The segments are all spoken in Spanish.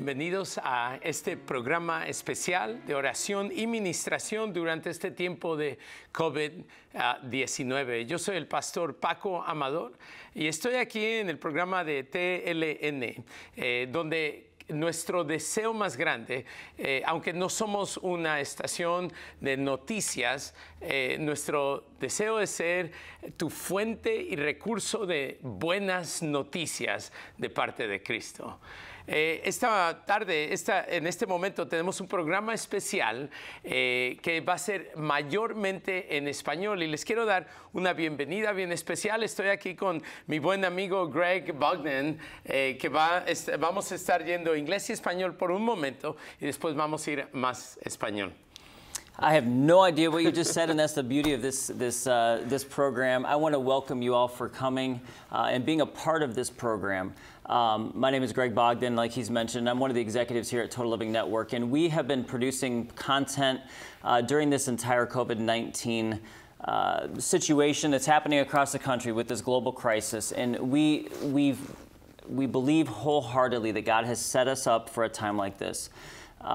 Bienvenidos a este programa especial de oración y ministración durante este tiempo de COVID-19. Yo soy el pastor Paco Amador y estoy aquí en el programa de TLN, donde nuestro deseo más grande, aunque no somos una estación de noticias, nuestro deseo es ser tu fuente y recurso de buenas noticias de parte de Cristo. Esta tarde, en este momento, tenemos un programa especial que va a ser mayormente en español y les quiero dar una bienvenida bien especial. Estoy aquí con mi buen amigo Greg Bogdan, que vamos a estar yendo inglés y español por un momento y después vamos a ir más español. I have no idea what you just said, and that's the beauty of this program. I want to welcome you all for coming and being a part of this program. My name is Greg Bogdan, like he's mentioned. I'm one of the executives here at Total Living Network, and we have been producing content during this entire COVID-19 situation that's happening across the country with this global crisis. And we believe wholeheartedly that God has set us up for a time like this.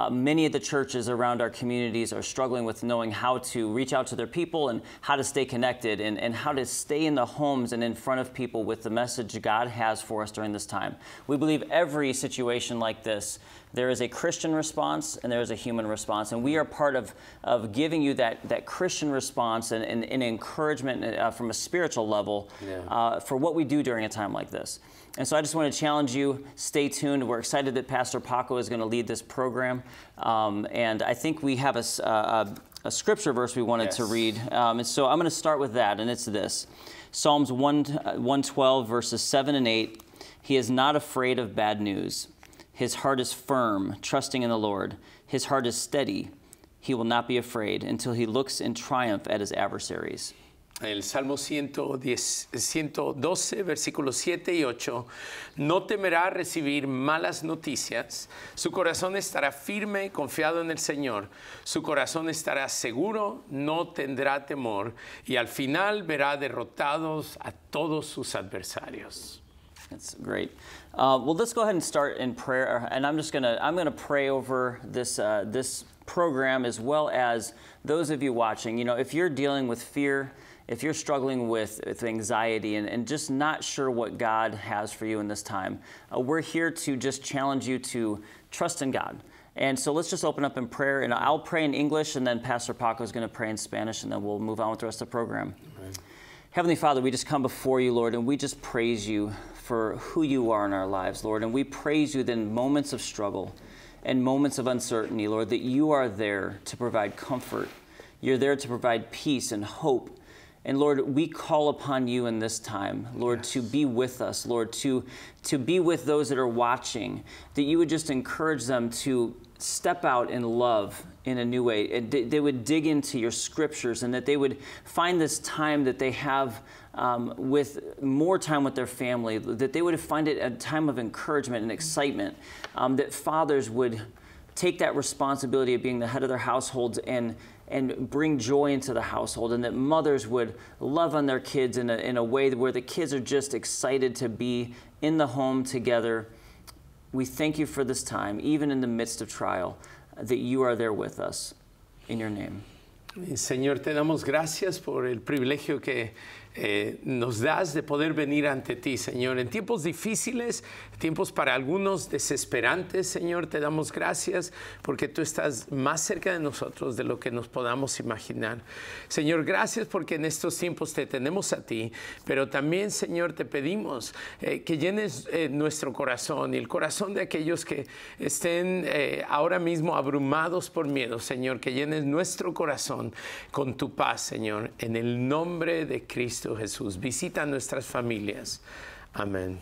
Many of the churches around our communities are struggling with knowing how to reach out to their people and how to stay connected and how to stay in the homes and in front of people with the message God has for us during this time. We believe every situation like this, there is a Christian response and there is a human response. And we are part of giving you that Christian response and encouragement from a spiritual level for what we do during a time like this. And so I just want to challenge you, stay tuned. We're excited that Pastor Paco is going to lead this program. And I think we have a scripture verse we wanted to read. And so I'm going to start with that, and it's this. Psalms 112, verses 7 and 8. He is not afraid of bad news. His heart is firm, trusting in the Lord. His heart is steady. He will not be afraid until he looks in triumph at his adversaries. El Salmo 112, versículos 7 y 8, no temerá recibir malas noticias, su corazón estará firme, confiado en el Señor, su corazón estará seguro, no tendrá temor, y al final verá derrotados a todos sus adversarios. That's great. Well, let's go ahead and start in prayer, and I'm gonna pray over this program as well as those of you watching. You know, if you're dealing with fear, if you're struggling with anxiety and just not sure what God has for you in this time, we're here to just challenge you to trust in God. And so let's just open up in prayer, and I'll pray in English, and then Pastor Paco is going to pray in Spanish, and then we'll move on with the rest of the program. Right. Heavenly Father, we just come before you, Lord, and we just praise you for who you are in our lives, Lord. And we praise you that in moments of struggle and moments of uncertainty, Lord, that you are there to provide comfort. You're there to provide peace and hope. And Lord, we call upon you in this time, Lord, to be with us, Lord, to be with those that are watching, that you would just encourage them to step out in love in a new way. They would dig into your scriptures, and that they would find this time that they have with more time with their family, that they would find it a time of encouragement and excitement, that fathers would take that responsibility of being the head of their households and bring joy into the household, and that mothers would love on their kids in a way where the kids are just excited to be in the home together. We thank you for this time, even in the midst of trial, that you are there with us. In your name. Señor, te damos gracias por el privilegio que nos das de poder venir ante ti, Señor. En tiempos difíciles, tiempos para algunos desesperantes, Señor, te damos gracias porque tú estás más cerca de nosotros de lo que nos podamos imaginar. Señor, gracias porque en estos tiempos te tenemos a ti, pero también, Señor, te pedimos que llenes nuestro corazón y el corazón de aquellos que estén ahora mismo abrumados por miedo, Señor, que llenes nuestro corazón con tu paz, Señor, en el nombre de Cristo Jesús. Visita nuestras familias. Amén.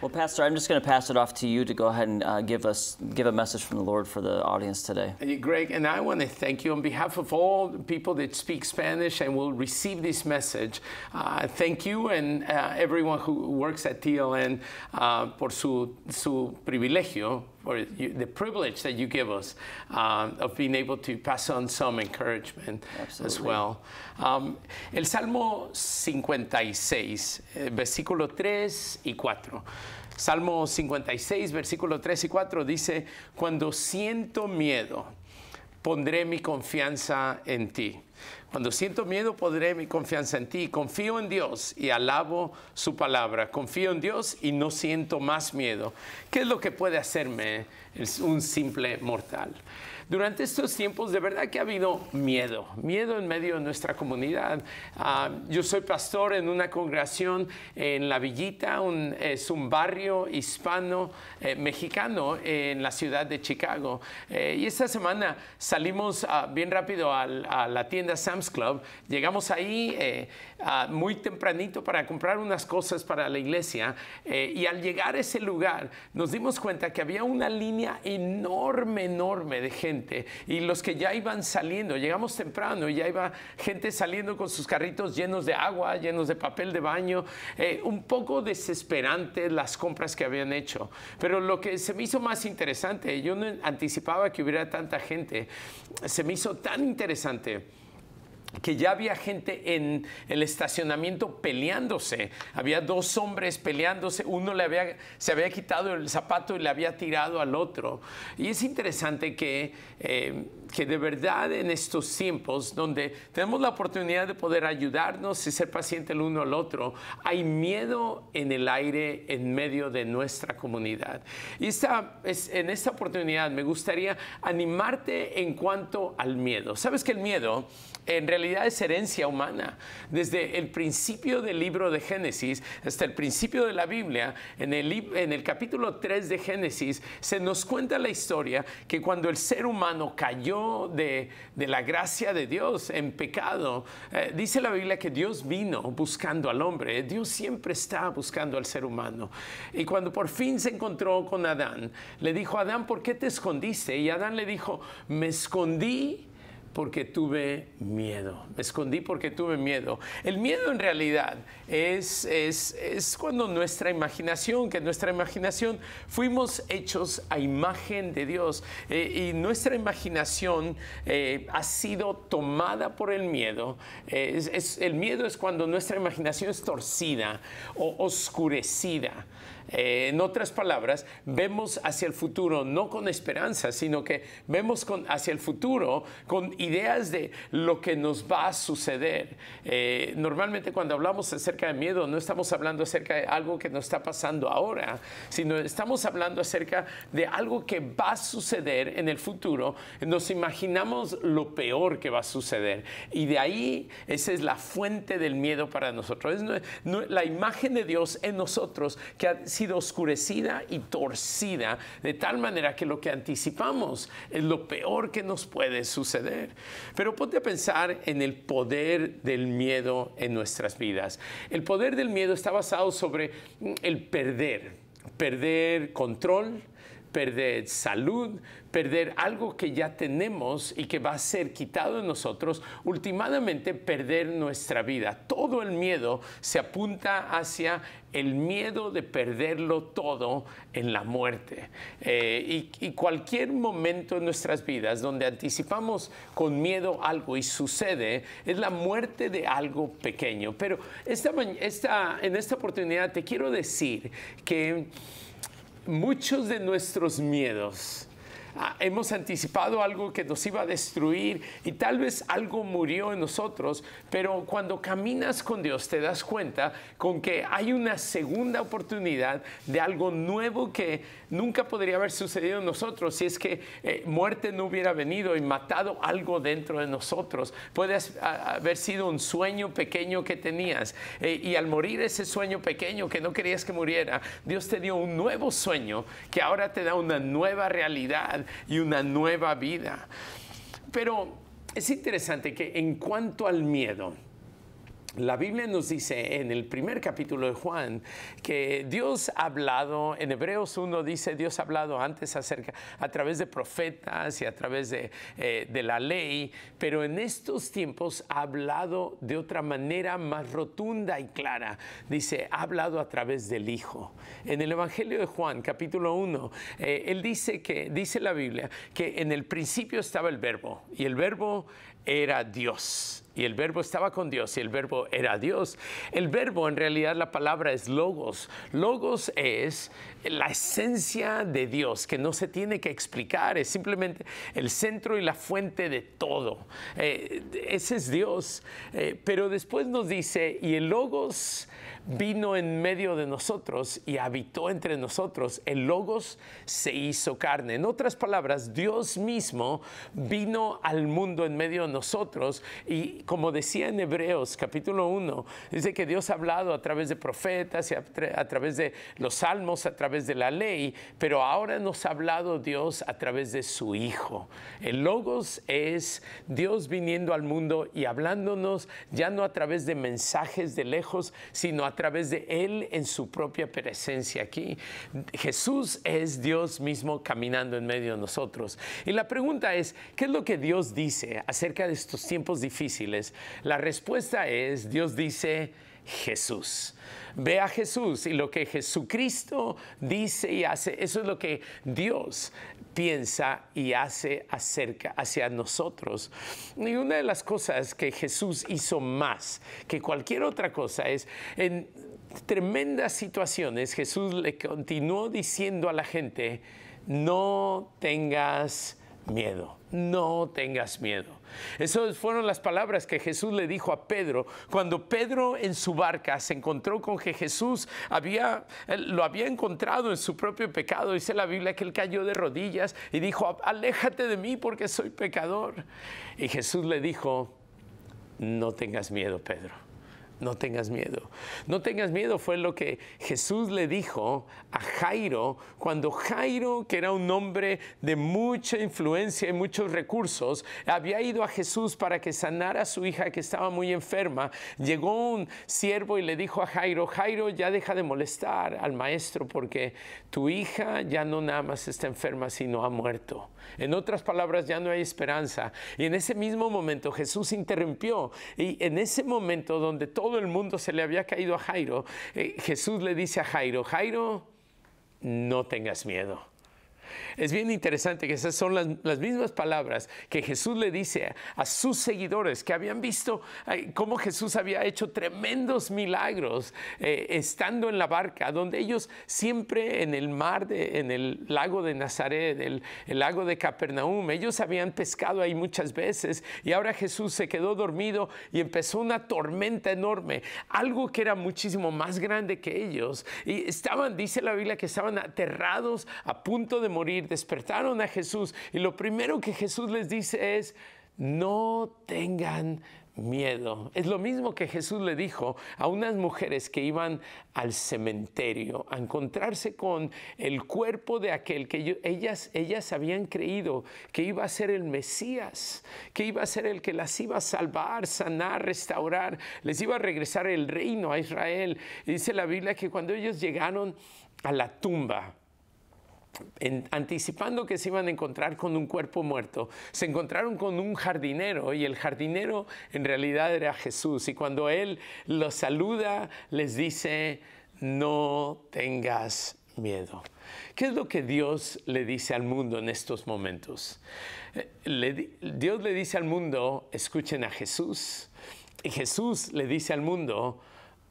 Well, Pastor, I'm just going to pass it off to you to go ahead and give a message from the Lord for the audience today. Greg, and I want to thank you on behalf of all the people that speak Spanish and will receive this message. Thank you and everyone who works at TLN por su privilegio for the privilege that you give us of being able to pass on some encouragement as well. El Salmo 56, versículo 3 y 4. Salmo 56, versículo 3 y 4 dice, cuando siento miedo, pondré mi confianza en ti. Cuando siento miedo, pondré mi confianza en ti. Confío en Dios y alabo su palabra. Confío en Dios y no siento más miedo. ¿Qué es lo que puede hacerme un simple mortal? Durante estos tiempos de verdad que ha habido miedo en medio de nuestra comunidad. Yo soy pastor en una congregación en La Villita, es un barrio hispano mexicano en la ciudad de Chicago. Y esta semana salimos bien rápido a la tienda Sam's Club. Llegamos ahí muy tempranito para comprar unas cosas para la iglesia. Y al llegar a ese lugar nos dimos cuenta que había una línea enorme de gente. Y los que ya iban saliendo, llegamos temprano y ya iba gente saliendo con sus carritos llenos de agua, llenos de papel de baño, un poco desesperante las compras que habían hecho. Pero lo que se me hizo más interesante, yo no anticipaba que hubiera tanta gente, se me hizo tan interesante que ya había gente en el estacionamiento peleándose. Había dos hombres peleándose. Uno se había quitado el zapato y le había tirado al otro. Y es interesante que de verdad en estos tiempos donde tenemos la oportunidad de poder ayudarnos y ser pacientes el uno al otro, hay miedo en el aire en medio de nuestra comunidad. Y en esta oportunidad me gustaría animarte en cuanto al miedo. ¿Sabes que el miedo en realidad es herencia humana? Desde el principio del libro de Génesis hasta el principio de la Biblia, en el capítulo 3 de Génesis, se nos cuenta la historia que cuando el ser humano cayó de la gracia de Dios en pecado, dice la Biblia que Dios vino buscando al hombre. Dios siempre está buscando al ser humano. Y cuando por fin se encontró con Adán, le dijo, Adán, ¿por qué te escondiste? Y Adán le dijo, me escondí porque tuve miedo. Me escondí porque tuve miedo. El miedo en realidad es cuando nuestra imaginación fuimos hechos a imagen de Dios y nuestra imaginación ha sido tomada por el miedo. El miedo es cuando nuestra imaginación es torcida o oscurecida. En otras palabras, vemos hacia el futuro no con esperanza, sino que vemos hacia el futuro con ideas de lo que nos va a suceder. Normalmente cuando hablamos acerca de miedo, no estamos hablando acerca de algo que nos está pasando ahora, sino estamos hablando acerca de algo que va a suceder en el futuro. Nos imaginamos lo peor que va a suceder. Y de ahí, esa es la fuente del miedo para nosotros. Es la imagen de Dios en nosotros que ha sido oscurecida y torcida de tal manera que lo que anticipamos es lo peor que nos puede suceder. Pero ponte a pensar en el poder del miedo en nuestras vidas. El poder del miedo está basado sobre el perder control, perder salud, perder algo que ya tenemos y que va a ser quitado de nosotros, últimamente perder nuestra vida. Todo el miedo se apunta hacia el miedo de perderlo todo en la muerte. Y cualquier momento en nuestras vidas donde anticipamos con miedo algo y sucede, es la muerte de algo pequeño. Pero en esta oportunidad te quiero decir que muchos de nuestros miedos hemos anticipado algo que nos iba a destruir y tal vez algo murió en nosotros, pero cuando caminas con Dios te das cuenta con que hay una segunda oportunidad de algo nuevo que nunca podría haber sucedido en nosotros si es que muerte no hubiera venido y matado algo dentro de nosotros. Puede haber sido un sueño pequeño que tenías y al morir ese sueño pequeño que no querías que muriera, Dios te dio un nuevo sueño que ahora te da una nueva realidad y una nueva vida. Pero es interesante que en cuanto al miedo, La Biblia nos dice en el primer capítulo de Juan que Dios ha hablado, en Hebreos 1 dice Dios ha hablado antes a través de profetas y a través de la ley, pero en estos tiempos ha hablado de otra manera más rotunda y clara. Dice, ha hablado a través del Hijo. En el Evangelio de Juan, capítulo 1, él dice la Biblia que en el principio estaba el Verbo y el Verbo era Dios. Y el Verbo estaba con Dios y el Verbo era Dios. El Verbo, en realidad, la palabra es logos. Logos es la esencia de Dios, que no se tiene que explicar. Es simplemente el centro y la fuente de todo. Ese es Dios. Pero después nos dice, y el logos vino en medio de nosotros y habitó entre nosotros. El logos se hizo carne. En otras palabras, Dios mismo vino al mundo en medio de nosotros y como decía en Hebreos capítulo 1, dice que Dios ha hablado a través de profetas y a través de los salmos, a través de la ley, pero ahora nos ha hablado Dios a través de su Hijo. El logos es Dios viniendo al mundo y hablándonos ya no a través de mensajes de lejos, sino a través de Él en su propia presencia aquí. Jesús es Dios mismo caminando en medio de nosotros. Y la pregunta es, ¿qué es lo que Dios dice acerca de estos tiempos difíciles? La respuesta es, Dios dice, Jesús. Ve a Jesús y lo que Jesucristo dice y hace, eso es lo que Dios piensa y hace hacia nosotros. Y una de las cosas que Jesús hizo más que cualquier otra cosa es, en tremendas situaciones, Jesús le continuó diciendo a la gente, no tengas miedo, no tengas miedo. Esas fueron las palabras que Jesús le dijo a Pedro cuando Pedro en su barca se encontró con que Jesús lo había encontrado en su propio pecado. Dice la Biblia que él cayó de rodillas y dijo, aléjate de mí porque soy pecador. Y Jesús le dijo, no tengas miedo, Pedro. No tengas miedo. No tengas miedo fue lo que Jesús le dijo a Jairo cuando Jairo, que era un hombre de mucha influencia y muchos recursos, había ido a Jesús para que sanara a su hija que estaba muy enferma. Llegó un siervo y le dijo a Jairo, Jairo, ya deja de molestar al maestro porque tu hija ya no nada más está enferma, sino ha muerto. En otras palabras, ya no hay esperanza. Y en ese mismo momento Jesús interrumpió. Y en ese momento donde todo el mundo se le había caído a Jairo, Jesús le dice a Jairo, Jairo, no tengas miedo. Es bien interesante que esas son las mismas palabras que Jesús le dice a sus seguidores que habían visto cómo Jesús había hecho tremendos milagros estando en la barca, donde ellos siempre en el mar, en el lago de Nazaret, el lago de Capernaum, ellos habían pescado ahí muchas veces y ahora Jesús se quedó dormido y empezó una tormenta enorme, algo que era muchísimo más grande que ellos y dice la Biblia que estaban aterrados a punto de morir. Despertaron a Jesús y lo primero que Jesús les dice es, no tengan miedo. Es lo mismo que Jesús le dijo a unas mujeres que iban al cementerio a encontrarse con el cuerpo de aquel que ellas habían creído que iba a ser el Mesías, que iba a ser el que las iba a salvar, sanar, restaurar, les iba a regresar el reino a Israel. Y dice la Biblia que cuando ellos llegaron a la tumba, anticipando que se iban a encontrar con un cuerpo muerto, se encontraron con un jardinero y el jardinero en realidad era Jesús y cuando él los saluda les dice, no tengas miedo. ¿Qué es lo que Dios le dice al mundo en estos momentos? Dios le dice al mundo, escuchen a Jesús, y Jesús le dice al mundo,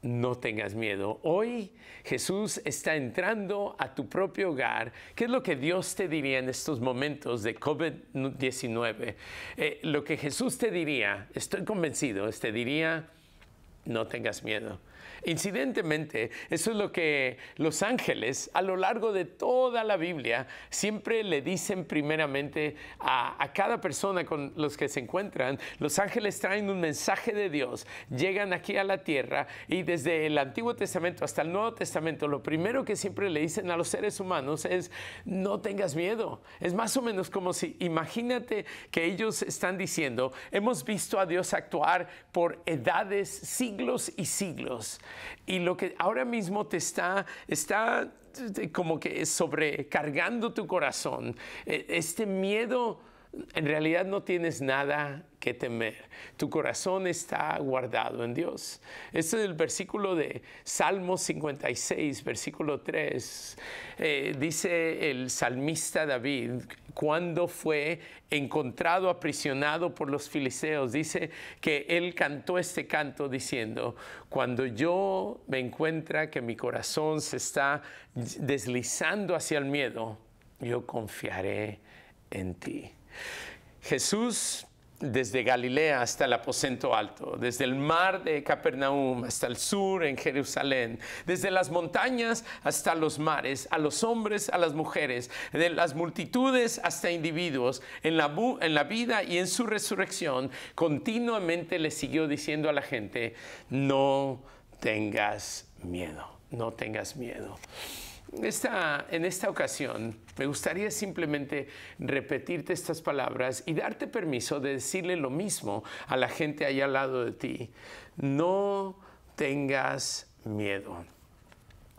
no tengas miedo. Hoy Jesús está entrando a tu propio hogar. ¿Qué es lo que Dios te diría en estos momentos de COVID-19? Lo que Jesús te diría, estoy convencido, te diría, no tengas miedo. Incidentemente, eso es lo que los ángeles a lo largo de toda la Biblia siempre le dicen primeramente a cada persona con los que se encuentran. Los ángeles traen un mensaje de Dios, llegan aquí a la tierra y desde el Antiguo Testamento hasta el Nuevo Testamento, lo primero que siempre le dicen a los seres humanos es: no tengas miedo. Es más o menos como si, imagínate que ellos están diciendo: hemos visto a Dios actuar por edades, siglos y siglos. Y lo que ahora mismo te está como que sobrecargando tu corazón, este miedo, en realidad no tienes nada que temer. Tu corazón está guardado en Dios. Este es el versículo de Salmo 56, versículo 3. Dice el salmista David, cuando fue encontrado aprisionado por los filisteos, dice que él cantó este canto diciendo: cuando yo me encuentra que mi corazón se está deslizando hacia el miedo, yo confiaré en ti. Jesús, desde Galilea hasta el aposento alto, desde el mar de Capernaum hasta el sur en Jerusalén, desde las montañas hasta los mares, a los hombres, a las mujeres, de las multitudes hasta individuos, en la vida y en su resurrección, continuamente le siguió diciendo a la gente: no tengas miedo, no tengas miedo. En esta ocasión me gustaría simplemente repetirte estas palabras y darte permiso de decirle lo mismo a la gente allá al lado de ti: no tengas miedo.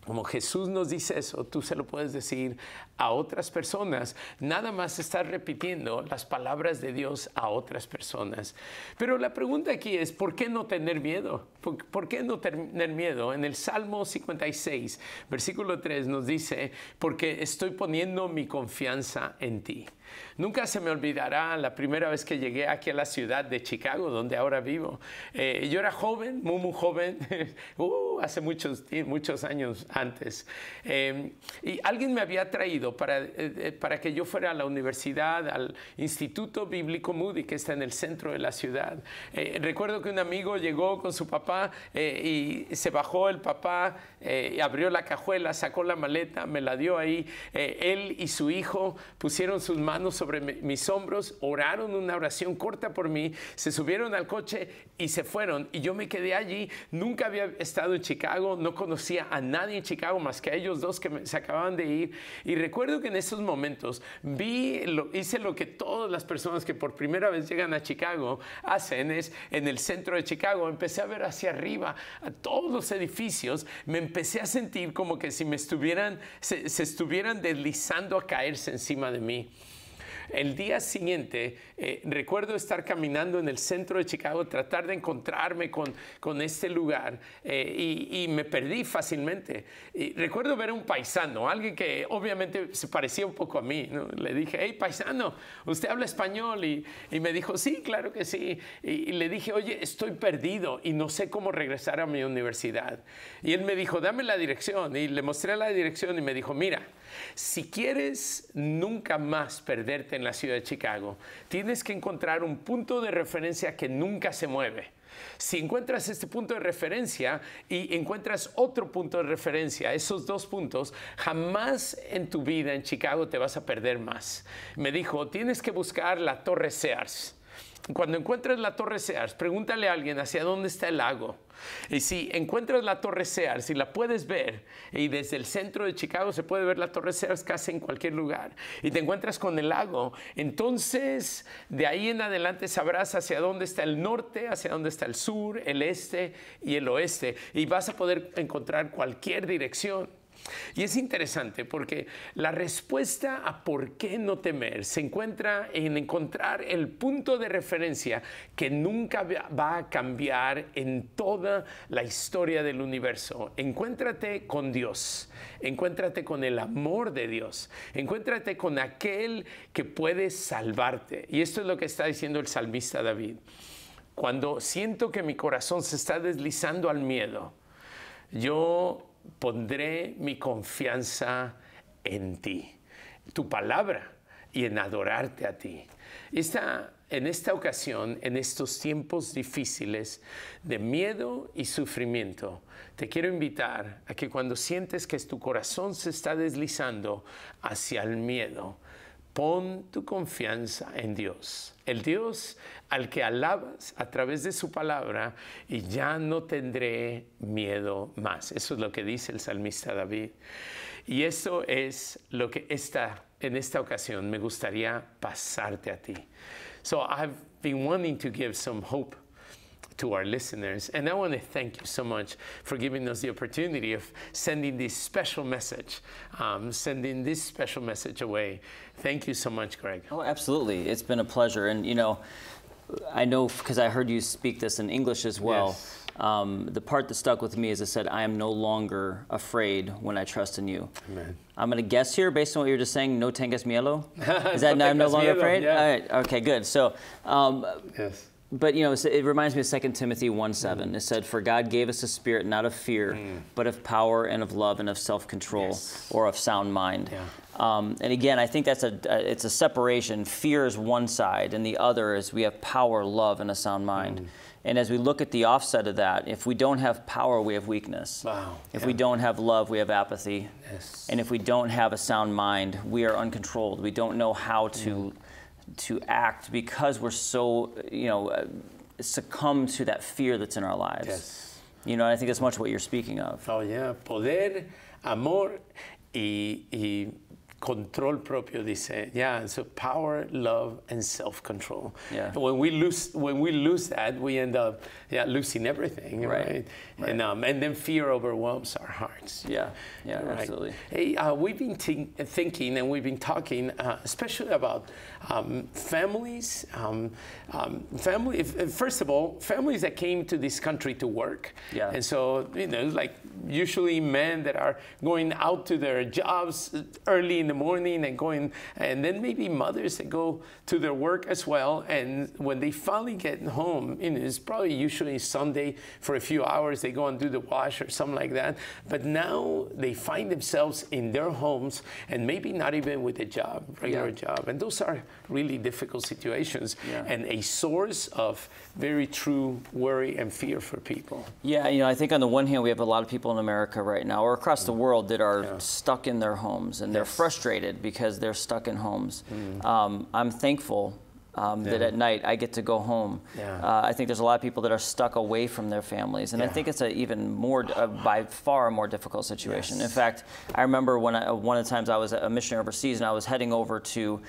Como Jesús nos dice eso, tú se lo puedes decir a otras personas. Nada más estás repitiendo las palabras de Dios a otras personas. Pero la pregunta aquí es: ¿por qué no tener miedo? ¿Por qué no tener miedo? En el Salmo 56, versículo 3 nos dice: porque estoy poniendo mi confianza en ti. Nunca se me olvidará la primera vez que llegué aquí a la ciudad de Chicago, donde ahora vivo. Yo era joven, muy joven, hace muchos años antes. Y alguien me había traído para que yo fuera a la universidad, al Instituto Bíblico Moody, que está en el centro de la ciudad. Recuerdo que un amigo llegó con su papá y se bajó el papá, abrió la cajuela, sacó la maleta, me la dio ahí. Él y su hijo pusieron sus manos sobre mis hombros, oraron una oración corta por mí, se subieron al coche y se fueron. Y yo me quedé allí. Nunca había estado en Chicago, no conocía a nadie en Chicago más que a ellos dos que se acababan de ir. Y recuerdo que en esos momentos hice lo que todas las personas que por primera vez llegan a Chicago hacen, es en el centro de Chicago. Empecé a ver hacia arriba a todos los edificios. Me empecé a sentir como que si se estuvieran deslizando a caerse encima de mí. El día siguiente, recuerdo estar caminando en el centro de Chicago, tratar de encontrarme con este lugar, y me perdí fácilmente. Y recuerdo ver a un paisano, alguien que obviamente se parecía un poco a mí, ¿no? Le dije: hey, paisano, ¿usted habla español? Y me dijo: sí, claro que sí. Y le dije: oye, estoy perdido y no sé cómo regresar a mi universidad. Y él me dijo: dame la dirección. Y le mostré la dirección y me dijo: mira, si quieres nunca más perderte en la ciudad de Chicago, tienes que encontrar un punto de referencia que nunca se mueve. Si encuentras este punto de referencia y encuentras otro punto de referencia, esos dos puntos, jamás en tu vida en Chicago te vas a perder más. Me dijo: tienes que buscar la Torre Sears. Cuando encuentres la Torre Sears, pregúntale a alguien hacia dónde está el lago. Y si encuentras la Torre Sears y la puedes ver, y desde el centro de Chicago se puede ver la Torre Sears casi en cualquier lugar, y te encuentras con el lago, entonces de ahí en adelante sabrás hacia dónde está el norte, hacia dónde está el sur, el este y el oeste, y vas a poder encontrar cualquier dirección. Y es interesante porque la respuesta a por qué no temer se encuentra en encontrar el punto de referencia que nunca va a cambiar en toda la historia del universo. Encuéntrate con Dios, encuéntrate con el amor de Dios, encuéntrate con aquel que puede salvarte. Y esto es lo que está diciendo el salmista David. Cuando siento que mi corazón se está deslizando al miedo, yo pondré mi confianza en ti, tu palabra, y en adorarte a ti. Esta en esta ocasión, en estos tiempos difíciles de miedo y sufrimiento, te quiero invitar a que cuando sientes que tu corazón se está deslizando hacia el miedo, pon tu confianza en Dios, el Dios al que alabas a través de su palabra, y ya no tendré miedo más. Eso es lo que dice el salmista David. Y eso es lo que en esta ocasión me gustaría pasarte a ti. So I've been wanting to give some hope to our listeners, and I want to thank you so much for giving us the opportunity of sending this special message, away. Thank you so much, Greg. Oh, absolutely. It's been a pleasure. And, you know, I know because I heard you speak this in English as well. Yes. The part that stuck with me is it said, I am no longer afraid when I trust in you. Amen. I'm going to guess here, based on what you're just saying, no tengas miedo? Is that No I'm no tengas longer miedo, afraid? yeah. All right, okay, good. So, Yes. but, you know, it reminds me of 2 Timothy 1:7. It said, for God gave us a spirit not of fear, but of power and of love and of self-control, Yes. or of sound mind. Yeah. And again, I think it's a separation. Fear is one side, and the other is we have power, love, and a sound mind. And as we look at the offset of that, if we don't have power, we have weakness. Wow. If we don't have love, we have apathy. Yes. And if we don't have a sound mind, we are uncontrolled. We don't know how to act because we're so, succumb to that fear that's in our lives. Yes. You know, I think that's much what you're speaking of. Oh, yeah. Poder, amor y control propio, dice. Yeah, so power, love, and self-control. Yeah. When we lose that, we end up losing everything, right? And then fear overwhelms our hearts. Yeah, Right. absolutely. Hey, we've been thinking and we've been talking, especially about families. First of all, families that came to this country to work. Yeah. And so, like usually men that are going out to their jobs early in the morning and then maybe mothers that go to their work as well. And when they finally get home, it's probably usually Sunday for a few hours, they go and do the wash or something like that. But now they find themselves in their homes and maybe not even with a job, regular job. And those are really difficult situations and a source of very true worry and fear for people. Yeah, I think on the one hand, we have a lot of people in America right now or across the world that are stuck in their homes and they're frustrated because they're stuck in homes. I'm thankful that at night I get to go home. I think there's a lot of people that are stuck away from their families, and I think it's an even more, by far, more difficult situation. In fact, I remember one of the times I was a missionary overseas, and I was heading over to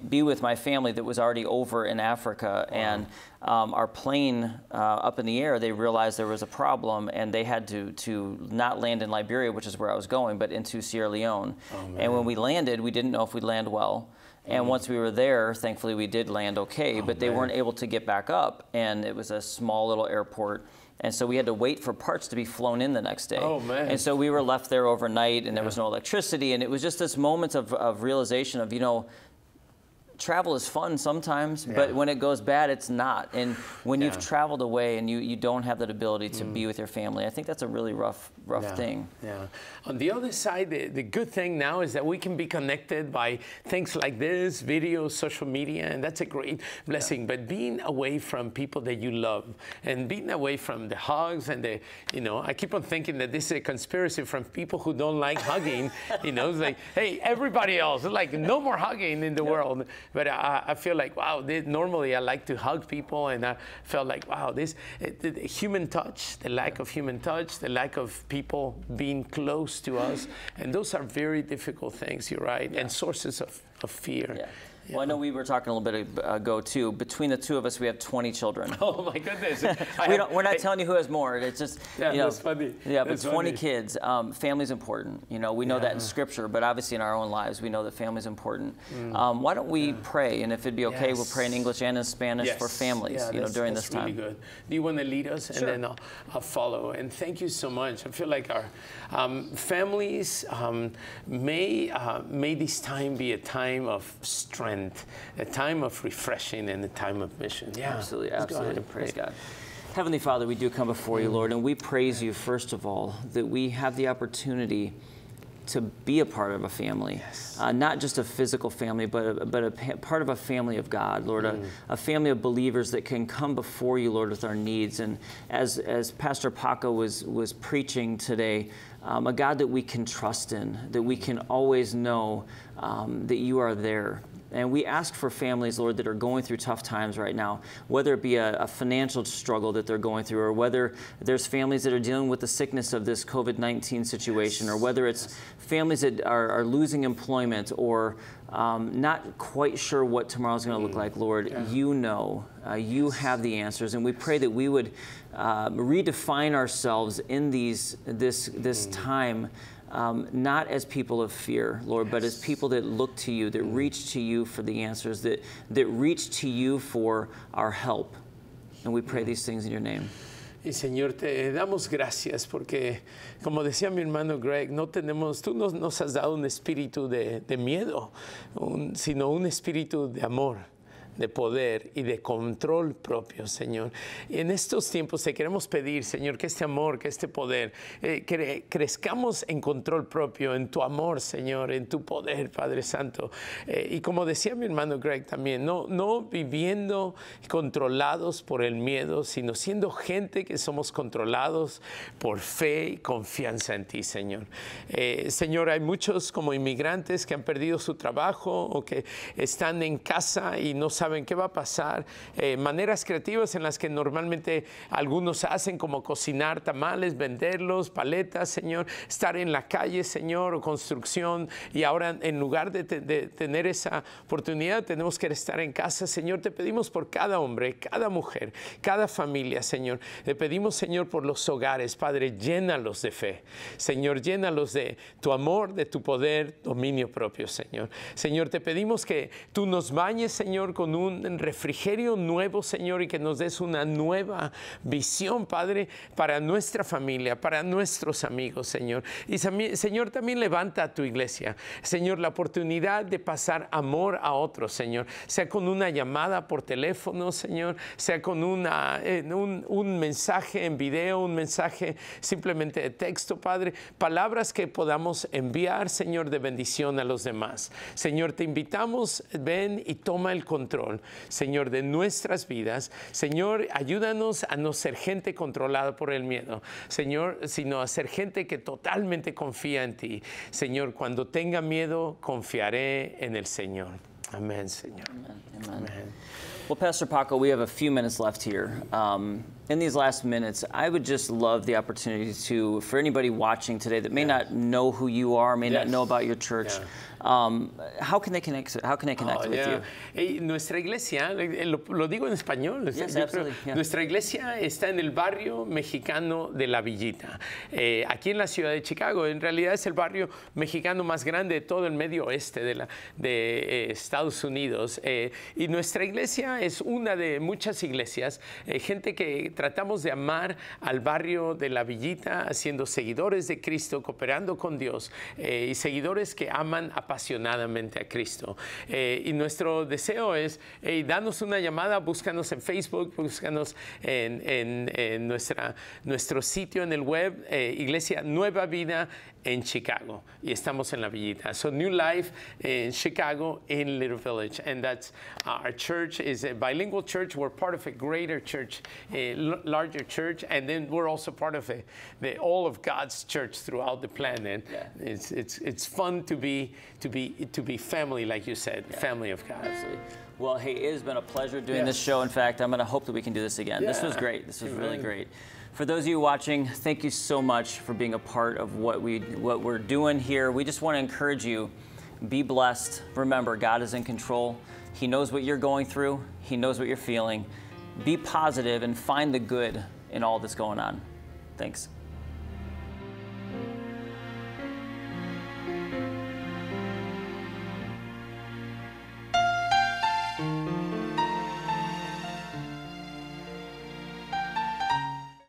be with my family that was already over in Africa, and our plane up in the air, they realized there was a problem, and they had to not land in Liberia, which is where I was going, but into Sierra Leone. And when we landed, we didn't know if we'd land well. And once we were there, thankfully we did land okay, but they weren't able to get back up, and it was a small little airport. And so we had to wait for parts to be flown in the next day. Oh, man. And so we were left there overnight, and there was no electricity, and it was just this moment of realization of, travel is fun sometimes, but when it goes bad, it's not. And when you've traveled away and you don't have that ability to be with your family, I think that's a really rough thing. Yeah. On the other side, the good thing now is that we can be connected by things like this, video, social media, and that's a great blessing. But being away from people that you love and being away from the hugs and I keep on thinking that this is a conspiracy from people who don't like hugging. It's like, hey, everybody else, like no more hugging in the world. But I feel like, wow, normally I like to hug people, and I felt like, wow, the human touch, the lack of human touch, the lack of people being close to us, and those are very difficult things, you're right, and sources of fear. Yeah. Well, I know we were talking a little bit ago, too. Between the two of us, we have 20 children. Oh, my goodness. We're not telling you who has more. It's just, that's funny. Yeah, that's but 20 funny. kids. Family's important. We know that in Scripture, but obviously in our own lives, we know that family's important. Why don't we pray? And if it'd be okay, we'll pray in English and in Spanish for families, during this time. Really good. Do you want to lead us? Sure. And then I'll follow. And thank you so much. I feel like our families may this time be a time of strength, a time of refreshing, and a time of mission. Yeah, absolutely. Let's go ahead and Praise God. Heavenly Father, we do come before you, Lord, and we praise you, first of all, that we have the opportunity to be a part of a family, not just a physical family, but a part of a family of God, Lord, a family of believers that can come before you, Lord, with our needs. And as Pastor Paco was preaching today, a God that we can trust in, that we can always know that you are there. And we ask for families, Lord, that are going through tough times right now, whether it be a financial struggle that they're going through, or whether there's families that are dealing with the sickness of this COVID-19 situation, or whether it's families that are losing employment or not quite sure what tomorrow's going to look like, Lord. You know, you have the answers, and we pray that we would redefine ourselves in this time. Not as people of fear, Lord, but as people that look to you, that reach to you for the answers, that reach to you for our help. And we pray these things in your name. Y Señor, te damos gracias porque, como decía mi hermano Greg, tú no nos has dado un espíritu de miedo, sino un espíritu de amor, de poder y de control propio, Señor. Y en estos tiempos te queremos pedir, Señor, que este amor, que este poder, crezcamos en control propio, en tu amor, Señor, en tu poder, Padre Santo. Y como decía mi hermano Greg también, no viviendo controlados por el miedo, sino siendo gente que somos controlados por fe y confianza en ti, Señor. Señor, hay muchos como inmigrantes que han perdido su trabajo o que están en casa y no saben qué va a pasar, maneras creativas en las que normalmente algunos hacen, como cocinar tamales, venderlos, paletas, Señor, estar en la calle, Señor, o construcción, y ahora en lugar de tener esa oportunidad tenemos que estar en casa, Señor. Te pedimos por cada hombre, cada mujer, cada familia, Señor. Te pedimos, Señor, por los hogares, Padre, llénalos de fe, Señor, llénalos de tu amor, de tu poder, dominio propio, Señor. Señor, te pedimos que tú nos bañes, Señor, con un refrigerio nuevo, Señor, y que nos des una nueva visión, Padre, para nuestra familia, para nuestros amigos, Señor. Y Señor, también levanta a tu iglesia, Señor, la oportunidad de pasar amor a otros, Señor, sea con una llamada por teléfono, Señor, sea con un mensaje en video, un mensaje simplemente de texto, Padre, palabras que podamos enviar, Señor, de bendición a los demás. Señor, te invitamos, ven y toma el control, Señor, de nuestras vidas. Señor, ayúdanos a no ser gente controlada por el miedo, Señor, sino a ser gente que totalmente confía en ti. Señor, cuando tenga miedo, confiaré en el Señor. Amén, Señor. Amen. Amen. Well, Pastor Paco, we have a few minutes left here. In these last minutes, I would just love the opportunity for anybody watching today that may not know who you are, may not know about your church. How can they connect? How can they connect with you? Hey, nuestra iglesia, lo digo en español. Yes, absolutely. Nuestra iglesia está en el barrio mexicano de La Villita, aquí en la ciudad de Chicago. En realidad es el barrio mexicano más grande de todo el medio oeste de Estados Unidos. Y nuestra iglesia es una de muchas iglesias, gente que tratamos de amar al barrio de La Villita, siendo seguidores de Cristo, cooperando con Dios, y seguidores que aman apasionadamente a Cristo. Y nuestro deseo es, danos una llamada, búscanos en Facebook, búscanos en nuestro sitio en el web, Iglesia Nueva Vida en Chicago, y estamos en La Villita. So New Life in Chicago in Little Village, and that's our church is a bilingual church. We're part of a greater church, a larger church, and then we're also part of all of God's church throughout the planet. Yeah. It's fun to be family, like you said, family of God. Absolutely. Well, hey, it has been a pleasure doing this show. In fact, I'm going to hope that we can do this again. This was great. This was really great. For those of you watching, thank you so much for being a part of what we're doing here. We just want to encourage you, be blessed. Remember, God is in control. He knows what you're going through. He knows what you're feeling. Be positive and find the good in all that's going on. Thanks.